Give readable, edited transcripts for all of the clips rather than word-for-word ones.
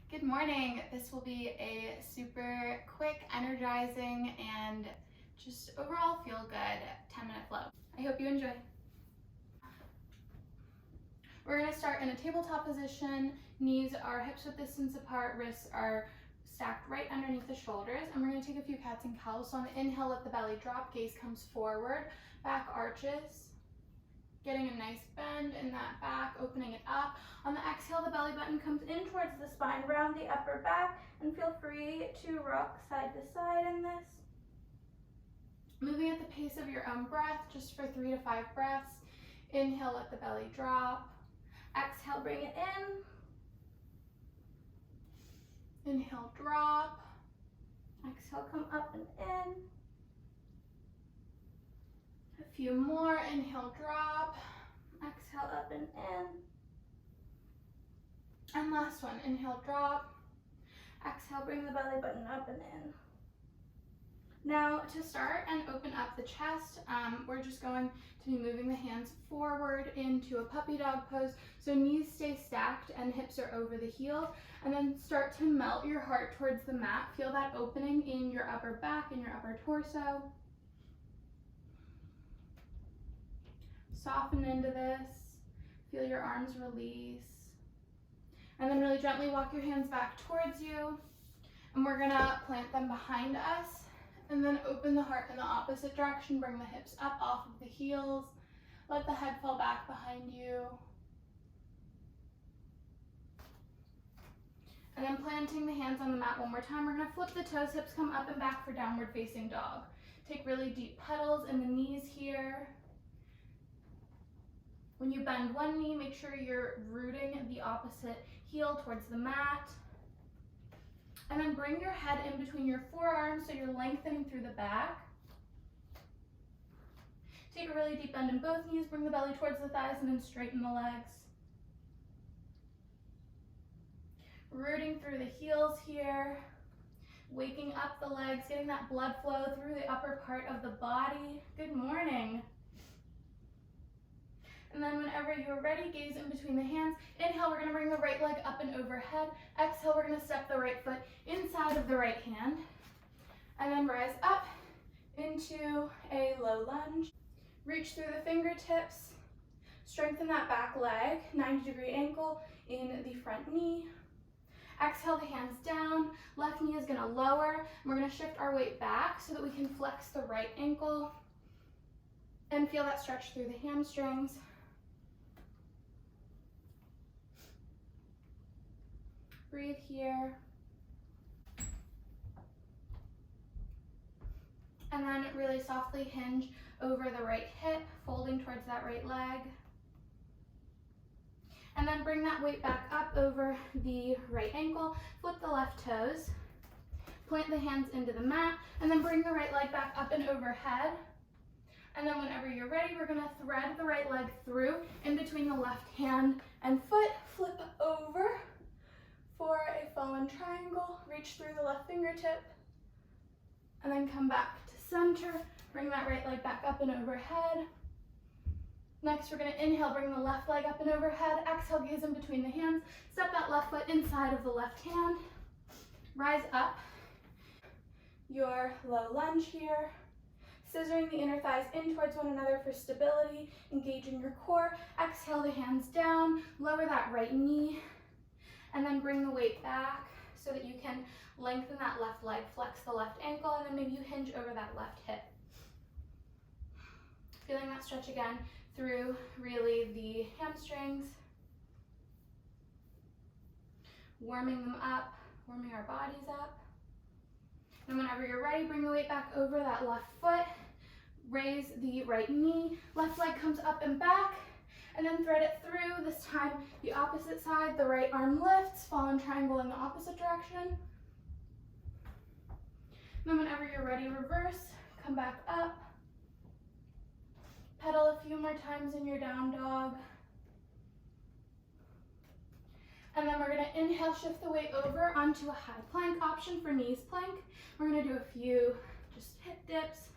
Good morning. This will be a super quick, energizing, and just overall feel good 10-minute flow. I hope you enjoy. We're going to start in a tabletop position. Knees are hips width distance apart, wrists are stacked right underneath the shoulders, and we're going to take a few cats and cows. So on the inhale, let the belly drop, gaze comes forward, back arches. Getting a nice bend in that back, opening it up. On the exhale, the belly button comes in towards the spine, round the upper back, and feel free to rock side to side in this. Moving at the pace of your own breath, just for 3 to 5 breaths. Inhale, let the belly drop. Exhale, bring it in. Inhale, drop. Exhale, come up and in. A few more, inhale, drop, exhale, up and in. And last one, inhale, drop, exhale, bring the belly button up and in. Now to start and open up the chest, we're just going to be moving the hands forward into a puppy dog pose. So knees stay stacked and hips are over the heels, and then start to melt your heart towards the mat. Feel that opening in your upper back and your upper torso. Soften into this, feel your arms release, and then really gently walk your hands back towards you, and we're gonna plant them behind us, and then open the heart in the opposite direction, bring the hips up off of the heels, let the head fall back behind you, and then planting the hands on the mat one more time. We're gonna flip the toes, hips come up and back for downward facing dog. Take really deep pedals in the knees here. When you bend one knee, make sure you're rooting the opposite heel towards the mat. And then bring your head in between your forearms so you're lengthening through the back. Take a really deep bend in both knees, bring the belly towards the thighs, and then straighten the legs. Rooting through the heels here, waking up the legs, getting that blood flow through the upper part of the body. Good morning. And then whenever you're ready, gaze in between the hands. Inhale, we're gonna bring the right leg up and overhead. Exhale, we're gonna step the right foot inside of the right hand. And then rise up into a low lunge. Reach through the fingertips. Strengthen that back leg, 90-degree ankle in the front knee. Exhale the hands down. Left knee is gonna lower. We're gonna shift our weight back so that we can flex the right ankle and feel that stretch through the hamstrings. Breathe here. And then really softly hinge over the right hip, folding towards that right leg. And then bring that weight back up over the right ankle, flip the left toes, plant the hands into the mat, and then bring the right leg back up and overhead. And then whenever you're ready, we're gonna thread the right leg through in between the left hand and foot, flip over for a fallen triangle, reach through the left fingertip, and then come back to center, bring that right leg back up and overhead. Next, we're gonna inhale, bring the left leg up and overhead, exhale, gaze in between the hands, step that left foot inside of the left hand, rise up, your low lunge here, scissoring the inner thighs in towards one another for stability, engaging your core, exhale the hands down, lower that right knee, and then bring the weight back so that you can lengthen that left leg, flex the left ankle, and then maybe you hinge over that left hip. Feeling that stretch again through really the hamstrings, warming them up, warming our bodies up. And whenever you're ready, bring the weight back over that left foot, raise the right knee, left leg comes up and back, and then thread it through, this time the opposite side, the right arm lifts, fallen triangle in the opposite direction. And then whenever you're ready, reverse, come back up, pedal a few more times in your down dog. And then we're gonna inhale, shift the weight over onto a high plank option for knees plank. We're gonna do a few just hip dips.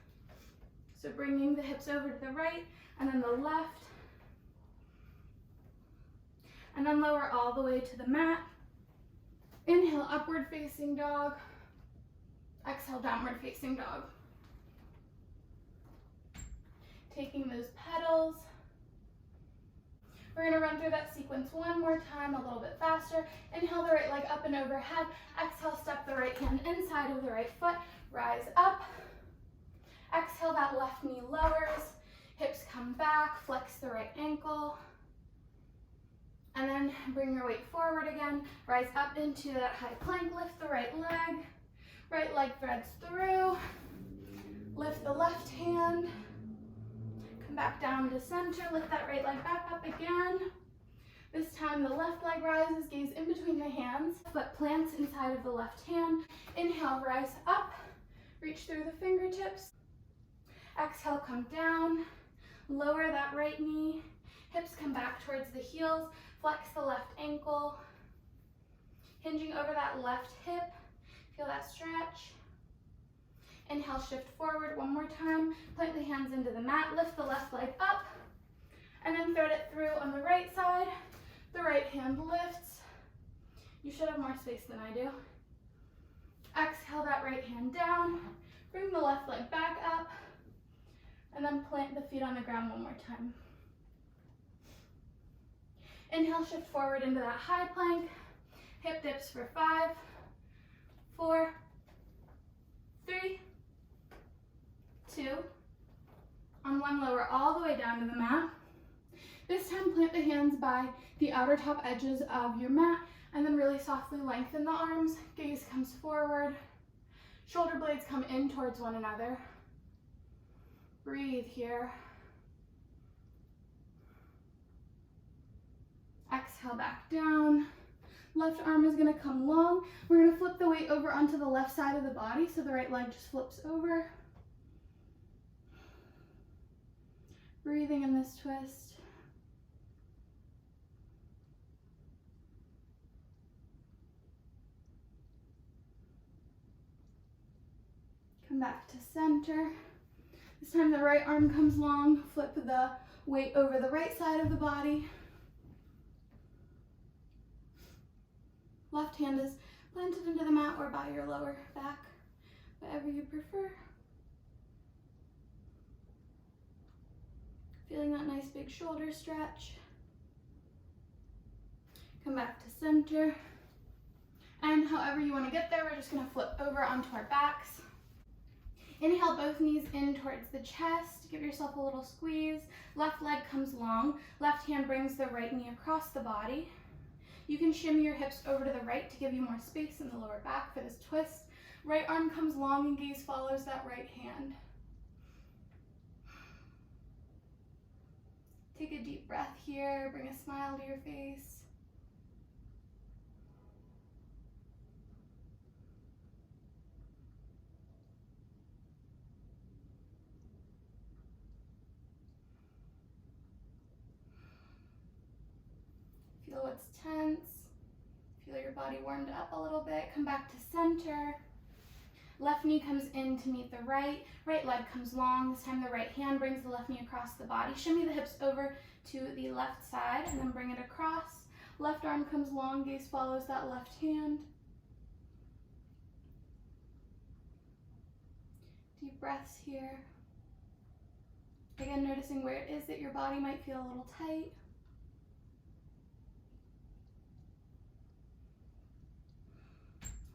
So bringing the hips over to the right and then the left. And then lower all the way to the mat. Inhale, upward facing dog. Exhale, downward facing dog. Taking those pedals. We're gonna run through that sequence one more time, a little bit faster. Inhale the right leg up and overhead. Exhale, step the right hand inside of the right foot. Rise up. Exhale, that left knee lowers. Hips come back, flex the right ankle. And then bring your weight forward again. Rise up into that high plank, lift the right leg. Right leg threads through. Lift the left hand. Come back down to center, lift that right leg back up again. This time the left leg rises, gaze in between the hands. Foot plants inside of the left hand. Inhale, rise up. Reach through the fingertips. Exhale, come down. Lower that right knee. Hips come back towards the heels. Flex the left ankle. Hinging over that left hip. Feel that stretch. Inhale, shift forward one more time. Plant the hands into the mat. Lift the left leg up. And then thread it through on the right side. The right hand lifts. You should have more space than I do. Exhale that right hand down. Bring the left leg back up. And then plant the feet on the ground one more time. Inhale, shift forward into that high plank. Hip dips for 5, 4, 3, 2. On one, lower all the way down to the mat. This time, plant the hands by the outer top edges of your mat and then really softly lengthen the arms. Gaze comes forward. Shoulder blades come in towards one another. Breathe here. Exhale back down. Left arm is going to come long. We're going to flip the weight over onto the left side of the body, so the right leg just flips over. Breathing in this twist. Come back to center. This time the right arm comes long. Flip the weight over the right side of the body. Left hand is planted into the mat or by your lower back, whatever you prefer. Feeling that nice big shoulder stretch. Come back to center. And however you want to get there, we're just going to flip over onto our backs. Inhale both knees in towards the chest. Give yourself a little squeeze. Left leg comes long. Left hand brings the right knee across the body. You can shimmy your hips over to the right to give you more space in the lower back for this twist. Right arm comes long and gaze follows that right hand. Take a deep breath here. Bring a smile to your face. Feel what's tense. Feel your body warmed up a little bit. Come back to center. Left knee comes in to meet the right. Right leg comes long. This time the right hand brings the left knee across the body. Shimmy the hips over to the left side and then bring it across. Left arm comes long. Gaze follows that left hand. Deep breaths here. Again, noticing where it is that your body might feel a little tight.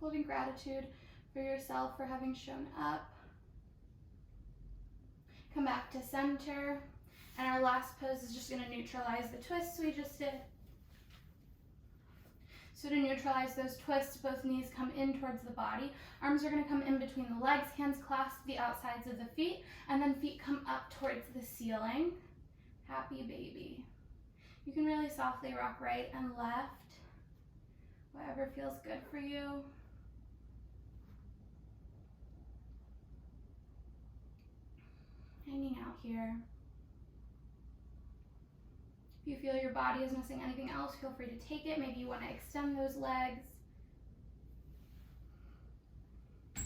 Holding gratitude for yourself for having shown up. Come back to center. And our last pose is just going to neutralize the twists we just did. So to neutralize those twists, both knees come in towards the body. Arms are going to come in between the legs, hands clasp the outsides of the feet, and then feet come up towards the ceiling. Happy baby. You can really softly rock right and left, whatever feels good for you. Hanging out here. If you feel your body is missing anything else, feel free to take it. Maybe you want to extend those legs. And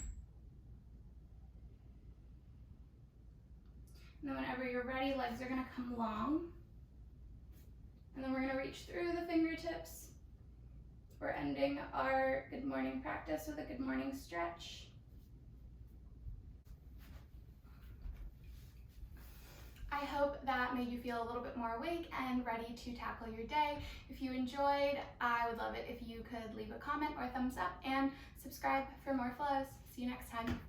then whenever you're ready, legs are going to come long. And then we're going to reach through the fingertips, we're ending our good morning practice with a good morning stretch. I hope that made you feel a little bit more awake and ready to tackle your day. If you enjoyed, I would love it if you could leave a comment or a thumbs up and subscribe for more flows. See you next time.